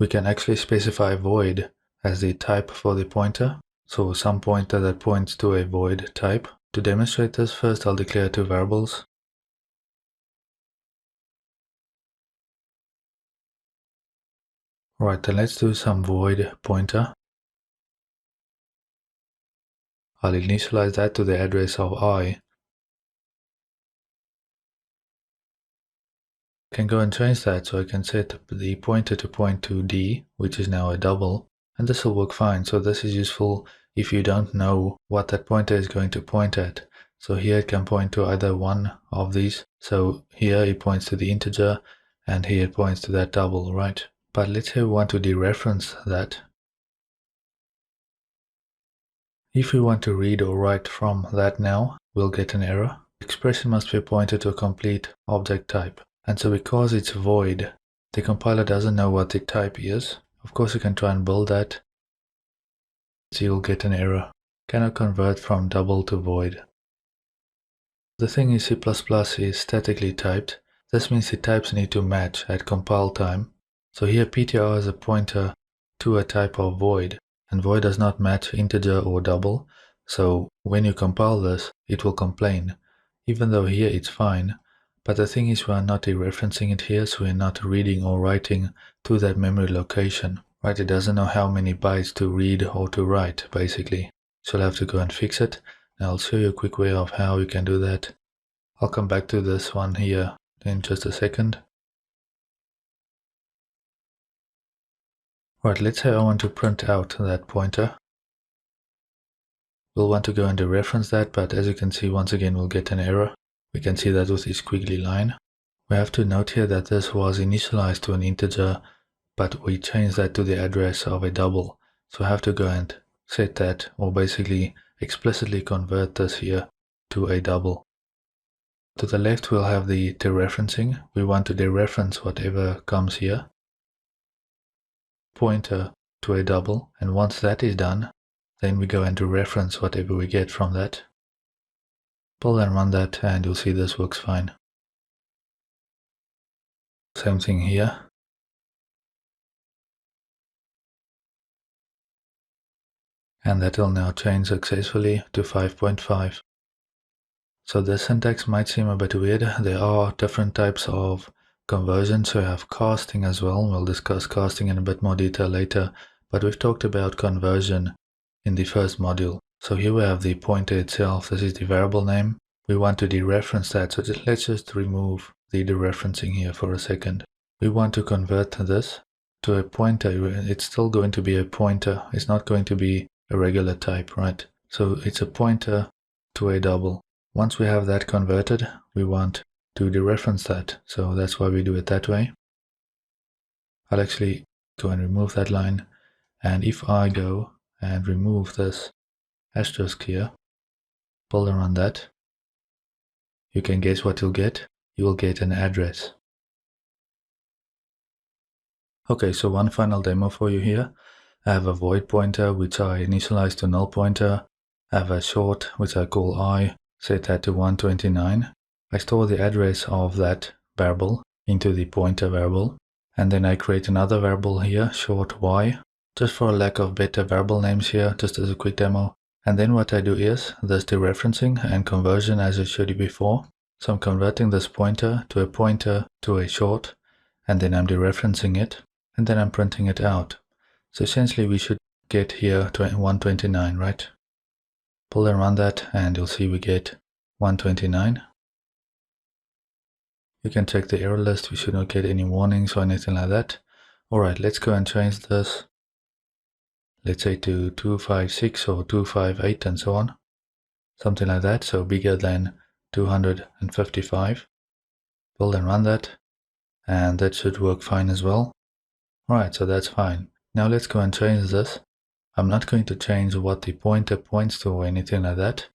we can actually specify void as the type for the pointer. So some pointer that points to a void type. To demonstrate this, first I'll declare two variables. Right, then let's do some void pointer. I'll initialize that to the address of I. I can go and change that, so I can set the pointer to point to D, which is now a double, and this will work fine. So this is useful if you don't know what that pointer is going to point at. So here it can point to either one of these. So here it points to the integer, and here it points to that double, right? But let's say we want to dereference that. If we want to read or write from that now, we'll get an error. The expression must be pointed to a complete object type. And so because it's void, the compiler doesn't know what the type is. Of course, you can try and build that. So you'll get an error. Cannot convert from double to void. The thing is, C++ is statically typed. This means the types need to match at compile time. So here ptr is a pointer to a type of void, and void does not match integer or double. So when you compile this, it will complain, even though here it's fine. But the thing is, we are not dereferencing it here, so we're not reading or writing to that memory location, right? It doesn't know how many bytes to read or to write, basically. So I'll have to go and fix it. And I'll show you a quick way of how you can do that. I'll come back to this one here in just a second. Right, let's say I want to print out that pointer. We'll want to go and dereference that, but as you can see, once again, we'll get an error. We can see that with this squiggly line. We have to note here that this was initialized to an integer, but we changed that to the address of a double. So I have to go and set that, or basically explicitly convert this here to a double. To the left, we'll have the dereferencing. We want to dereference whatever comes here. Pointer to a double, and once that is done, then we go and dereference whatever we get from that. Pull and run that, and you'll see this works fine. Same thing here. And that will now change successfully to 5.5. So the syntax might seem a bit weird. There are different types of conversion, so you have casting as well. We'll discuss casting in a bit more detail later, but we've talked about conversion in the first module. So here we have the pointer itself. This is the variable name. We want to dereference that, so let's just remove the dereferencing here for a second. We want to convert this to a pointer. It's still going to be a pointer. It's not going to be a regular type, right? So it's a pointer to a double. Once we have that converted, we want to dereference that. So that's why we do it that way. I'll actually go and remove that line. And if I go and remove this asterisk here, pull and run that, you can guess what you'll get. You will get an address. Okay, so one final demo for you here. I have a void pointer, which I initialize to null pointer. I have a short, which I call I, set that to 129. I store the address of that variable into the pointer variable. And then I create another variable here, short y, just for a lack of better variable names here, just as a quick demo. And then what I do is this dereferencing and conversion as I showed you before. So I'm converting this pointer to a short, and then I'm dereferencing it, and then I'm printing it out. So essentially we should get here to 129, right? Pull and run that, and you'll see we get 129. You can check the error list. We should not get any warnings or anything like that. Alright, let's go and change this. Let's say to 256 or 258 and so on. Something like that, so bigger than 255. Pull and run that, and that should work fine as well. Alright, so that's fine. Now let's go and change this. I'm not going to change what the pointer points to or anything like that.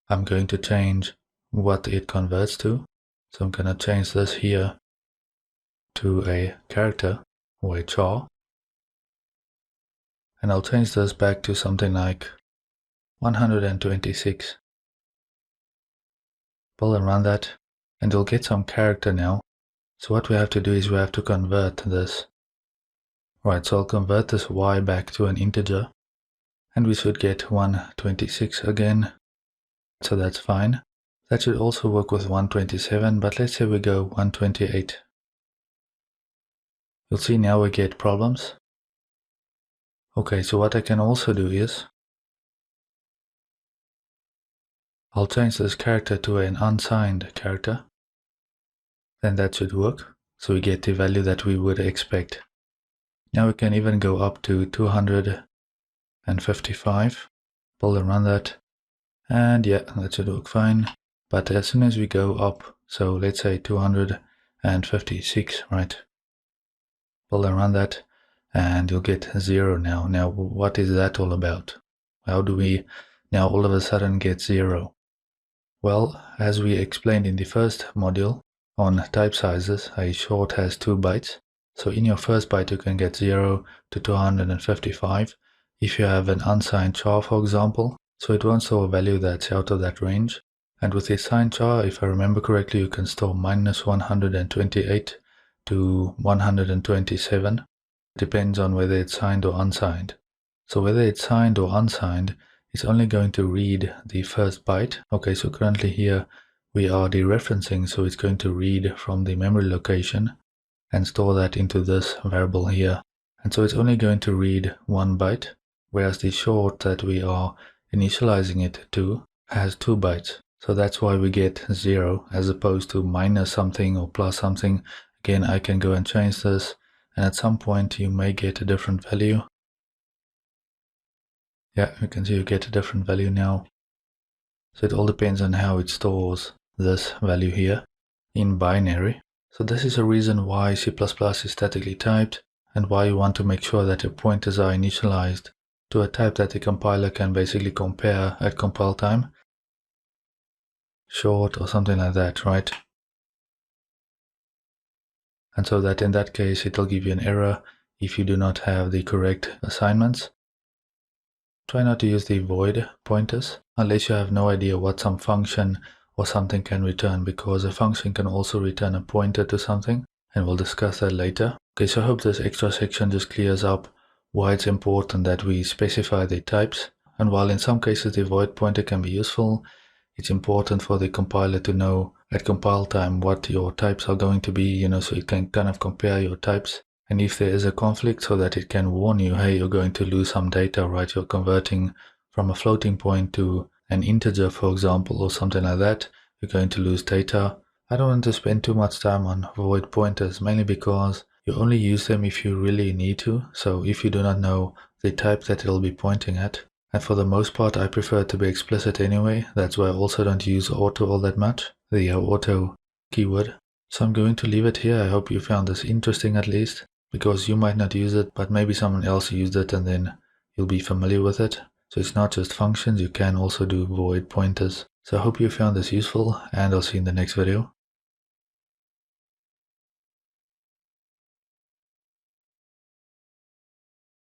I'm going to change what it converts to. So I'm going to change this here to a character or a char. And I'll change this back to something like 126. Pull and run that, and you'll get some character now. So what we have to do is we have to convert this. Right, so I'll convert this y back to an integer, and we should get 126 again, so that's fine. That should also work with 127, but let's say we go 128. You'll see now we get problems. Okay, so what I can also do is I'll change this character to an unsigned character. Then that should work. So we get the value that we would expect. Now we can even go up to 255. Pull and run that. And yeah, that should work fine. But as soon as we go up, so let's say 256, right? Pull and run that, and you'll get 0 now. Now, what is that all about? How do we now all of a sudden get 0? Well, as we explained in the first module on type sizes, a short has 2 bytes. So in your first byte, you can get 0 to 255. If you have an unsigned char, for example, so it won't store a value that's out of that range. And with a signed char, if I remember correctly, you can store minus 128 to 127. It depends on whether it's signed or unsigned. So whether it's signed or unsigned, it's only going to read the first byte. Okay, so currently here we are dereferencing, so it's going to read from the memory location and store that into this variable here. And so it's only going to read 1 byte, whereas the short that we are initializing it to has 2 bytes. So that's why we get 0 as opposed to minus something or plus something. Again, I can go and change this, and at some point you may get a different value. Yeah, you can see you get a different value now. So it all depends on how it stores this value here in binary. So this is a reason why C++ is statically typed, and why you want to make sure that your pointers are initialized to a type that the compiler can basically compare at compile time. Short or something like that, right? And so that in that case, it'll give you an error if you do not have the correct assignments. Try not to use the void pointers unless you have no idea what some function or something can return, because a function can also return a pointer to something, and we'll discuss that later. Okay, so I hope this extra section just clears up why it's important that we specify the types. And while in some cases the void pointer can be useful, it's important for the compiler to know at compile time what your types are going to be, so it can kind of compare your types. And if there is a conflict, so that it can warn you, hey, you're going to lose some data, right? You're converting from a floating point to an integer, for example, or something like that. You're going to lose data. I don't want to spend too much time on void pointers, mainly because you only use them if you really need to. So if you do not know the type that it'll be pointing at. And for the most part, I prefer it to be explicit anyway. That's why I also don't use auto all that much, the auto keyword. So I'm going to leave it here. I hope you found this interesting at least, because you might not use it, but maybe someone else used it and then you'll be familiar with it. So it's not just functions, you can also do void pointers. So I hope you found this useful, and I'll see you in the next video.